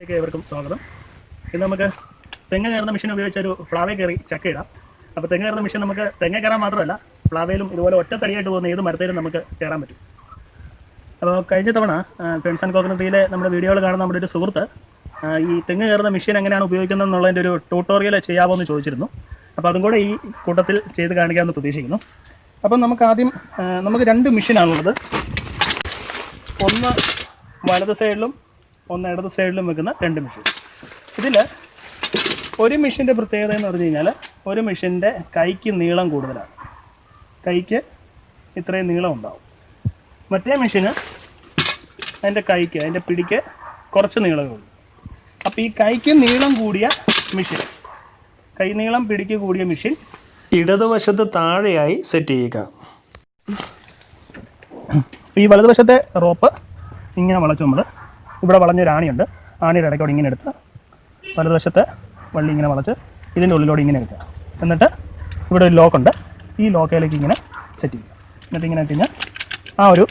ഏവർക്കും സ്വാഗതം. ഇന്ന് നമുക്ക് തെങ്ങ് കയറുന്ന മെഷീൻ ഉപയോഗിച്ച് ഒരു പ്ലാവേ കയറി ചക്ക ഇടാം. അപ്പോൾ തെങ്ങ് കയറുന്ന മെഷീൻ നമുക്ക് തെങ്ങ കയറാൻ മാത്രമല്ല പ്ലാവയിലും ഇതുപോലെ ഒറ്റത്തടിയായിട്ട് പോകുന്ന ഏത് മരത്തേലും നമുക്ക് കയറാൻ പറ്റും. അപ്പോൾ കഴിഞ്ഞ തവണ ഫ്രണ്ട്സ് ആൻഡ് കോക്കനട്ടിയിലെ നമ്മുടെ വീഡിയോകൾ കാണുന്ന നമ്മുടെ ഒരു സുഹൃത്ത് ഈ തെങ്ങ് കയറുന്ന മെഷീൻ എങ്ങനെയാണ് ഉപയോഗിക്കുന്നത് എന്നുള്ളതിൻ്റെ ഒരു ട്യൂട്ടോറിയൽ ചെയ്യാമോ എന്ന് ചോദിച്ചിരുന്നു. അപ്പോൾ അതും കൂടെ ഈ കൂട്ടത്തിൽ ചെയ്ത് കാണിക്കാമെന്ന് പ്രതീക്ഷിക്കുന്നു. അപ്പം നമുക്ക് ആദ്യം നമുക്ക് രണ്ട് മെഷീനാണുള്ളത്. ഒന്ന് വലത് സൈഡിലും ഒന്ന് ഇടത് സൈഡിലും വെക്കുന്ന രണ്ട് മെഷീൻ. ഇതിൽ ഒരു മെഷീൻ്റെ പ്രത്യേകത എന്ന് പറഞ്ഞു കഴിഞ്ഞാൽ ഒരു മെഷീൻ്റെ കൈക്ക് നീളം കൂടുതലാണ്. കൈക്ക് ഇത്രയും നീളം ഉണ്ടാവും. മറ്റേ മെഷീന് അതിൻ്റെ പിടിക്ക് കുറച്ച് നീളമേ ഉള്ളൂ. അപ്പോൾ ഈ കൈക്ക് നീളം കൂടിയ മെഷീൻ, കൈ നീളം പിടിക്ക് കൂടിയ മെഷീൻ ഇടതുവശത്ത് താഴെയായി സെറ്റ് ചെയ്യുക. ഈ വലതുവശത്തെ റോപ്പ് ഇങ്ങനെ വളച്ചു നമ്മൾ ഇവിടെ വളഞ്ഞൊരു ആണിയുണ്ട്. ആണിയുടെ ഇടയ്ക്കോടെ ഇങ്ങനെ എടുത്ത് വലതുവശത്തെ വള്ളി ഇങ്ങനെ വളച്ച് ഇതിൻ്റെ ഉള്ളിലോടെ ഇങ്ങനെ എടുക്കുക. എന്നിട്ട് ഇവിടെ ഒരു ലോക്കുണ്ട്. ഈ ലോക്കയിലേക്ക് ഇങ്ങനെ സെറ്റ് ചെയ്യുക. എന്നിട്ട് ഇങ്ങനെ ഇട്ട് കഴിഞ്ഞാൽ ആ ഒരു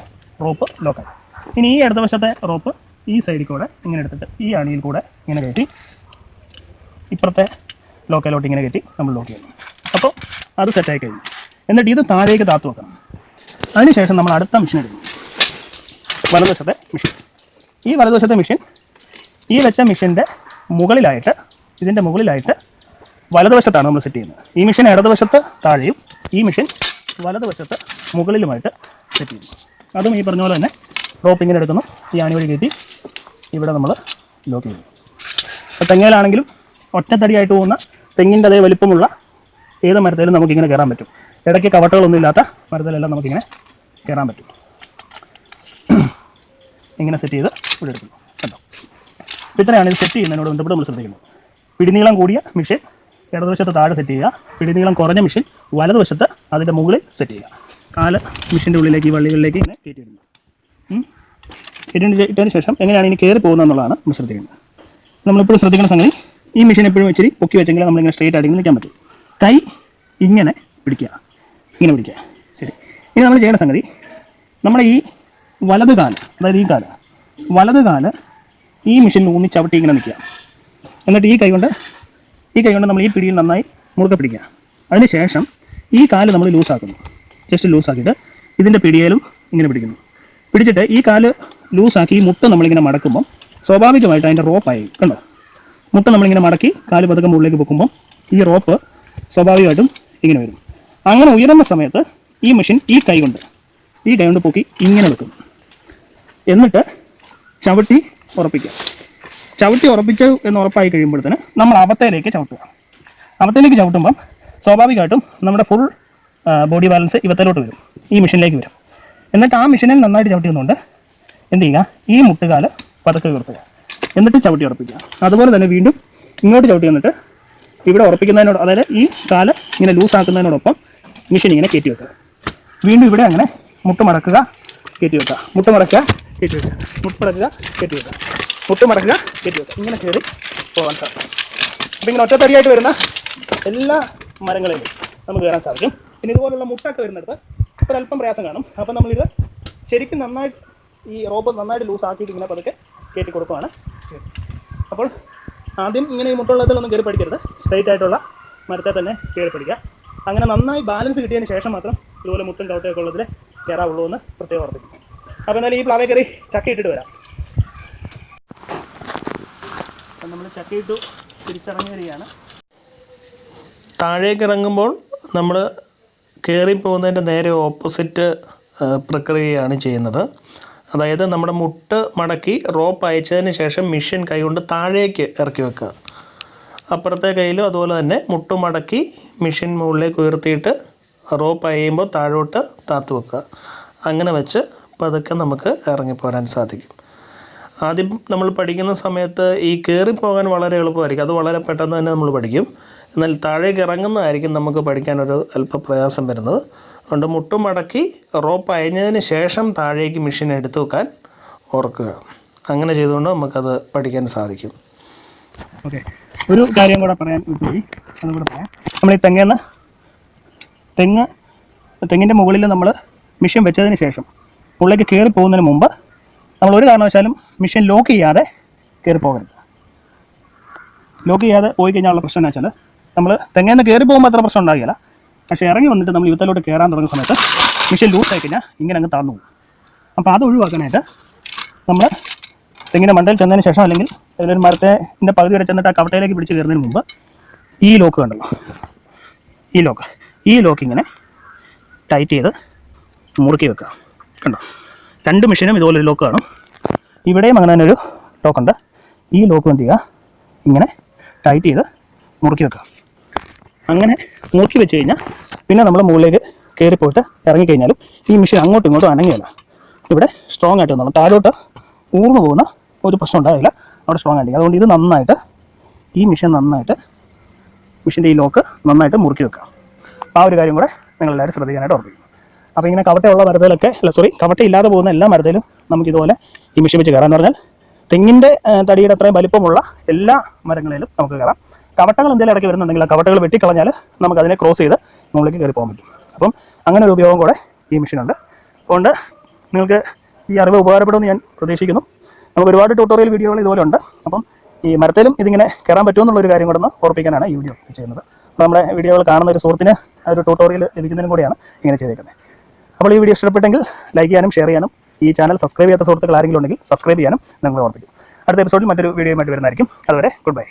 റോപ്പ് ലോക്കായി. ഇനി ഈ ഇടത് വശത്തെ റോപ്പ് ഈ സൈഡിൽ കൂടെ ഇങ്ങനെ എടുത്തിട്ട് ഈ ആണിയിൽ കൂടെ ഇങ്ങനെ കയറ്റി ഇപ്പുറത്തെ ലോക്കയിലോട്ട് ഇങ്ങനെ കയറ്റി നമ്മൾ ലോക്ക് ചെയ്യണം. അപ്പോൾ അത് സെറ്റായി കഴിഞ്ഞു. എന്നിട്ട് ഇത് താഴേക്ക് താത്തു വെക്കണം. അതിനുശേഷം നമ്മൾ അടുത്ത മെഷീൻ എടുക്കും, വലതുവശത്തെ മെഷീൻ. ഈ വലതുവശത്തെ മെഷീൻ ഈ വെച്ച മെഷീൻ്റെ മുകളിലായിട്ട്, ഇതിൻ്റെ മുകളിലായിട്ട് വലതുവശത്താണ് നമ്മൾ സെറ്റ് ചെയ്യുന്നത്. ഈ മെഷീൻ ഇടതുവശത്ത് താഴെയും ഈ മെഷീൻ വലതുവശത്ത് മുകളിലുമായിട്ട് സെറ്റ് ചെയ്യുന്നു. അതും ഈ പറഞ്ഞ പോലെ തന്നെ റോപ്പ് ഇങ്ങനെ എടുക്കുന്നു, ഈ ആണി വഴി കയറ്റി ഇവിടെ നമ്മൾ ലോക്ക് ചെയ്യുന്നു. അപ്പോൾ തെങ്ങയിലാണെങ്കിലും ഒറ്റത്തടിയായിട്ട് പോകുന്ന തെങ്ങിൻ്റെ അതേ വലിപ്പമുള്ള ഏത് മരത്തിലും നമുക്കിങ്ങനെ കയറാൻ പറ്റും. ഇടയ്ക്ക് കവട്ടകളൊന്നും ഇല്ലാത്ത മരത്തിലെല്ലാം നമുക്കിങ്ങനെ കയറാൻ പറ്റും. ഇങ്ങനെ സെറ്റ് ചെയ്ത് ഇവിടെ എടുക്കുന്നു. കണ്ടോ? ഇത്രയാണ് ഇത് സെറ്റ് ചെയ്യുന്നതിനോട് ബന്ധപ്പെട്ട് നമ്മൾ ശ്രദ്ധിക്കുന്നത്. പിടിനീളം കൂടിയ മെഷീൻ ഇടതുവശത്ത് താഴെ സെറ്റ് ചെയ്യുക. പിടിനീളം കുറഞ്ഞ മെഷീൻ വലതുവശത്ത് അതിൻ്റെ മുകളിൽ സെറ്റ് ചെയ്യുക. കാല് മെഷീൻ്റെ ഉള്ളിലേക്ക് ഈ വള്ളികളിലേക്ക് ഇങ്ങനെ കയറ്റിയിടുന്നു. ഇട്ടതിന് ശേഷം എങ്ങനെയാണ് ഇനി കയറി പോകുന്നത് എന്നുള്ളതാണ് നമ്മൾ ശ്രദ്ധിക്കുന്നത്. നമ്മളെപ്പോഴും ശ്രദ്ധിക്കുന്ന സംഗതി, ഈ മെഷീൻ എപ്പോഴും ഇച്ചിരി പൊക്കി വെച്ചെങ്കിൽ നമ്മളിങ്ങനെ സ്ട്രെയിറ്റ് ആയിട്ട് നിൽക്കാൻ പറ്റും. കൈ ഇങ്ങനെ പിടിക്കുക, ഇങ്ങനെ പിടിക്കുക. ശരി. ഇനി നമ്മൾ ചെയ്യേണ്ട സംഗതി, നമ്മുടെ ഈ വലത് കാല്, അതായത് വലത് കാല് ഈ മെഷീനിൽ ഊന്നി ചവിട്ടി ഇങ്ങനെ നിൽക്കുക. എന്നിട്ട് ഈ കൈ കൊണ്ട് നമ്മൾ ഈ പിടിയിൽ നന്നായി മുറുക്കെ പിടിക്കുക. അതിന് ശേഷം ഈ കാല് നമ്മൾ ലൂസാക്കുന്നു. ജസ്റ്റ് ലൂസാക്കിയിട്ട് ഇതിൻ്റെ പിടിയിലും ഇങ്ങനെ പിടിക്കുന്നു. പിടിച്ചിട്ട് ഈ കാല് ലൂസാക്കി ഈ മുട്ട നമ്മളിങ്ങനെ മടക്കുമ്പം സ്വാഭാവികമായിട്ട് അതിൻ്റെ റോപ്പായി. കണ്ടോ? മുട്ട നമ്മളിങ്ങനെ മടക്കി കാല് പതുക്കെ മുകളിലേക്ക് പൊക്കുമ്പം ഈ റോപ്പ് സ്വാഭാവികമായിട്ടും ഇങ്ങനെ വരും. അങ്ങനെ ഉയരുന്ന സമയത്ത് ഈ മെഷീൻ ഈ കൈ കൊണ്ട് പൊക്കി ഇങ്ങനെ വെക്കും. എന്നിട്ട് ചവിട്ടി ഉറപ്പിക്കുക. ചവിട്ടി ഉറപ്പിച്ചു എന്ന് ഉറപ്പായി കഴിയുമ്പോഴത്തേന് നമ്മൾ അവത്തേലേക്ക് ചവിട്ടുക. അവത്തേലേക്ക് ചവിട്ടുമ്പം സ്വാഭാവികമായിട്ടും നമ്മുടെ ഫുൾ ബോഡി ബാലൻസ് ഇവത്തിലോട്ട് വരും, ഈ മെഷീനിലേക്ക് വരും. എന്നിട്ട് ആ മെഷീനിൽ നന്നായിട്ട് ചവിട്ടി വന്നുകൊണ്ട് എന്ത് ചെയ്യുക, ഈ മുട്ടുകാല് പതുക്കെ ഉയർത്തുക. എന്നിട്ട് ചവിട്ടി ഉറപ്പിക്കുക. അതുപോലെ തന്നെ വീണ്ടും ഇങ്ങോട്ട് ചവിട്ടി വന്നിട്ട് ഇവിടെ ഉറപ്പിക്കുന്നതിനോട്, അതായത് ഈ കാല് ഇങ്ങനെ ലൂസാക്കുന്നതിനോടൊപ്പം മെഷീൻ ഇങ്ങനെ കയറ്റി വെക്കുക. വീണ്ടും ഇവിടെ അങ്ങനെ മുട്ട് മടക്കുക, കയറ്റി വെക്കുക, മുട്ട് മടക്കുക, കയറ്റി വെക്കുക, മുട്ട് മടക്കുക, കയറ്റി വെക്കുക, മുട്ട് മടക്കുക, കയറ്റി വെക്കുക. ഇങ്ങനെ കയറി പോകാൻ സാധിക്കും. അപ്പോൾ ഇങ്ങനെ ഒറ്റത്തടിയായിട്ട് വരുന്ന എല്ലാ മരങ്ങളിലും നമുക്ക് കയറാൻ സാധിക്കും. പിന്നെ ഇതുപോലുള്ള മുട്ടൊക്കെ വരുന്നിടത്ത് ഒരല്പം പ്രയാസം കാണും. അപ്പോൾ നമ്മളിത് ശരിക്കും നന്നായിട്ട് ഈ റോപ്പ് നന്നായിട്ട് ലൂസാക്കിയിട്ട് ഇങ്ങനെ പതുക്കെ കയറ്റി കൊടുക്കുകയാണ് ചെയ്യുന്നത്. അപ്പോൾ ആദ്യം ഇങ്ങനെ ഈ മുട്ടുള്ളതിലൊന്നും കയറി പഠിക്കരുത്, സ്ട്രൈറ്റ് ആയിട്ടുള്ള മരത്തെ തന്നെ കയറി പഠിക്കുക. അങ്ങനെ നന്നായി ബാലൻസ് കിട്ടിയതിന് ശേഷം മാത്രം ഇതുപോലെ മുട്ടും കൗട്ടയൊക്കെ ഉള്ളതിൽ കയറാവുള്ളൂ എന്ന് പ്രത്യേകം ഓർമ്മിക്കും. അപ്പോൾ എന്തായാലും ഈ പ്ലാവേ കയറി ചക്ക ഇട്ടിട്ട് വരാം. അപ്പം നമ്മൾ ചക്കയിട്ടു തിരിച്ചിറങ്ങി വരികയാണ്. താഴേക്ക് ഇറങ്ങുമ്പോൾ നമ്മൾ കയറിപ്പോകുന്നതിൻ്റെ നേരെ ഓപ്പോസിറ്റ് പ്രക്രിയയാണ് ചെയ്യുന്നത്. അതായത് നമ്മുടെ മുട്ട് മടക്കി റോപ്പ് അയച്ചതിന് ശേഷം മെഷീൻ കൈകൊണ്ട് താഴേക്ക് ഇറക്കി വെക്കുക. അപ്പുറത്തെ കയ്യിലും അതുപോലെ തന്നെ മുട്ട് മടക്കി മെഷീൻ മുകളിലേക്ക് ഉയർത്തിയിട്ട് റോപ്പ് അയയുമ്പോൾ താഴോട്ട് താത്തു വെക്കുക. അങ്ങനെ വെച്ച് പതുക്കെ നമുക്ക് ഇറങ്ങിപ്പോരാൻ സാധിക്കും. ആദ്യം നമ്മൾ പഠിക്കുന്ന സമയത്ത് ഈ കയറിപ്പോകാൻ വളരെ എളുപ്പമായിരിക്കും, അത് വളരെ പെട്ടെന്ന് തന്നെ നമ്മൾ പഠിക്കും. എന്നാൽ താഴേക്ക് ഇറങ്ങുന്നതായിരിക്കും നമുക്ക് പഠിക്കാനൊരു അല്പം പ്രയാസം വരുന്നത്. അതുകൊണ്ട് മുട്ടുമടക്കി റോപ്പ് അയഞ്ഞതിന് ശേഷം താഴേക്ക് മെഷീൻ എടുത്തു വെക്കാൻ ഓർക്കുക. അങ്ങനെ ചെയ്തുകൊണ്ട് നമുക്കത് പഠിക്കാൻ സാധിക്കും. ഓക്കെ, ഒരു കാര്യം കൂടെ പറയാൻ വിട്ടുപോയി, അതും കൂടെ പറയാം. നമ്മൾ ഈ തെങ്ങിൻ്റെ മുകളിൽ നമ്മൾ മെഷീൻ വെച്ചതിന് ശേഷം ഉള്ളിലേക്ക് കയറി പോകുന്നതിന് മുമ്പ് നമ്മൾ ഒരു കാരണവശാലും മെഷീൻ ലോക്ക് ചെയ്യാതെ കയറി പോകരുത്. ലോക്ക് ചെയ്യാതെ പോയി കഴിഞ്ഞാലുള്ള പ്രശ്നം എന്ന് വെച്ചാൽ നമ്മൾ തെങ്ങേന്ന് കയറി പോകുമ്പോൾ അത്ര പ്രശ്നം ഉണ്ടാകില്ല. പക്ഷേ ഇറങ്ങി വന്നിട്ട് നമ്മൾ യുദ്ധത്തിലോട്ട് കയറാൻ തുടങ്ങുന്ന സമയത്ത് മെഷീൻ ലൂസായി കഴിഞ്ഞാൽ ഇങ്ങനെ അങ്ങ് താന്നു പോകും. അപ്പോൾ അത് ഒഴിവാക്കാനായിട്ട് നമ്മൾ തെങ്ങിൻ്റെ മണ്ടയിൽ ചെന്നതിന് ശേഷം അല്ലെങ്കിൽ അതിലൊരു മരത്തിൻ്റെ പകുതി വരെ ചെന്നിട്ട് ആ കവട്ടയിലേക്ക് പിടിച്ച് കയറുന്നതിന് മുമ്പ് ഈ ലോക്ക് കണ്ടല്ലോ, ഈ ലോക്ക് ഇങ്ങനെ ടൈറ്റ് ചെയ്ത് മുറുക്കി വെക്കുക. കണ്ടോ, 2 മെഷീനും ഇതുപോലൊരു ലോക്ക് കാണും. ഇവിടെയും അങ്ങനെ തന്നെ ഒരു ലോക്കുണ്ട്. ഈ ലോക്ക് എന്ത് ചെയ്യുക, ഇങ്ങനെ ടൈറ്റ് ചെയ്ത് മുറുക്കി വെക്കുക. അങ്ങനെ മുറുക്കി വെച്ച് കഴിഞ്ഞാൽ പിന്നെ നമ്മൾ മുകളിലേക്ക് കയറിപ്പോയിട്ട് ഇറങ്ങിക്കഴിഞ്ഞാലും ഈ മെഷീൻ അങ്ങോട്ടും ഇങ്ങോട്ടും അനങ്ങിയല്ല. ഇവിടെ സ്ട്രോങ് ആയിട്ട് നിന്നോളും. താഴോട്ട് ഊർന്നു പോകുന്ന ഒരു പ്രശ്നം ഉണ്ടാവില്ല, അവിടെ സ്ട്രോങ് ആയിട്ട്. അതുകൊണ്ട് ഇത് നന്നായിട്ട് ഈ മെഷീൻ്റെ ഈ ലോക്ക് നന്നായിട്ട് മുറുക്കി വെക്കുക. ആ ഒരു കാര്യം കൂടെ നിങ്ങളെല്ലാവരും ശ്രദ്ധിക്കാനായിട്ട് ഓർമ്മിക്കും. അപ്പോൾ ഇങ്ങനെ കവട്ടയുള്ള മരത്തിലൊക്കെ കവട്ടയില്ലാതെ പോകുന്ന എല്ലാ മരത്തിലും നമുക്കിതുപോലെ ഈ മെഷീൻ വെച്ച് കയറാമെന്ന് പറഞ്ഞാൽ തെങ്ങിൻ്റെ തടിയുടെ അത്രയും വലിപ്പമുള്ള എല്ലാ മരങ്ങളിലും നമുക്ക് കയറാം. കവട്ടകൾ എന്തെങ്കിലും ഇടയ്ക്ക് വരുന്നുണ്ടെങ്കിൽ ആ കവട്ടകൾ വെട്ടിക്കളഞ്ഞാൽ നമുക്ക് അതിനെ ക്രോസ് ചെയ്ത് മുകളിലേക്ക് കയറി പോകാൻ പറ്റും. അപ്പം അങ്ങനെ ഒരു ഉപയോഗം കൂടെ ഈ മെഷീനുണ്ട്. അതുകൊണ്ട് നിങ്ങൾക്ക് ഈ അറിവ് ഉപകാരപ്പെടുമെന്ന് ഞാൻ പ്രതീക്ഷിക്കുന്നു. നമുക്ക് ഒരുപാട് ട്യൂട്ടോറിയൽ വീഡിയോകൾ ഇതുപോലെ ഉണ്ട്. അപ്പം ഈ മരത്തിലും ഇതിങ്ങനെ കയറാൻ പറ്റുമെന്നുള്ളൊരു കാര്യം കൂടെ ഒന്ന് ഓർപ്പിക്കാനാണ് ഈ വീഡിയോ ചെയ്യുന്നത്. അപ്പോൾ നമ്മുടെ വീഡിയോകൾ കാണുന്ന ഒരു സുഹൃത്തിന് ഒരു ട്യൂട്ടോറിയൽ ലഭിക്കുന്നതിനും കൂടിയാണ് ഇങ്ങനെ ചെയ്തേക്കുന്നത്. അപ്പോൾ ഈ വീഡിയോ ഇഷ്ടപ്പെട്ടെങ്കിൽ ലൈക്ക് ചെയ്യാനും ഷെയർ ചെയ്യാനും ഈ ചാനൽ സബ്സ്ക്രൈബ് ചെയ്യാത്ത സുഹൃത്തുക്കൾ ആരെങ്കിലും ഉണ്ടെങ്കിൽ സബ്സ്ക്രൈബ് ചെയ്യാനും നിങ്ങൾ ഓർപ്പിക്കും. അടുത്ത എപ്പിസോഡിൽ മറ്റൊരു വീഡിയോയുമായിട്ട് വരുന്നതായിരിക്കും. അതുവരെ ഗുഡ് ബൈ.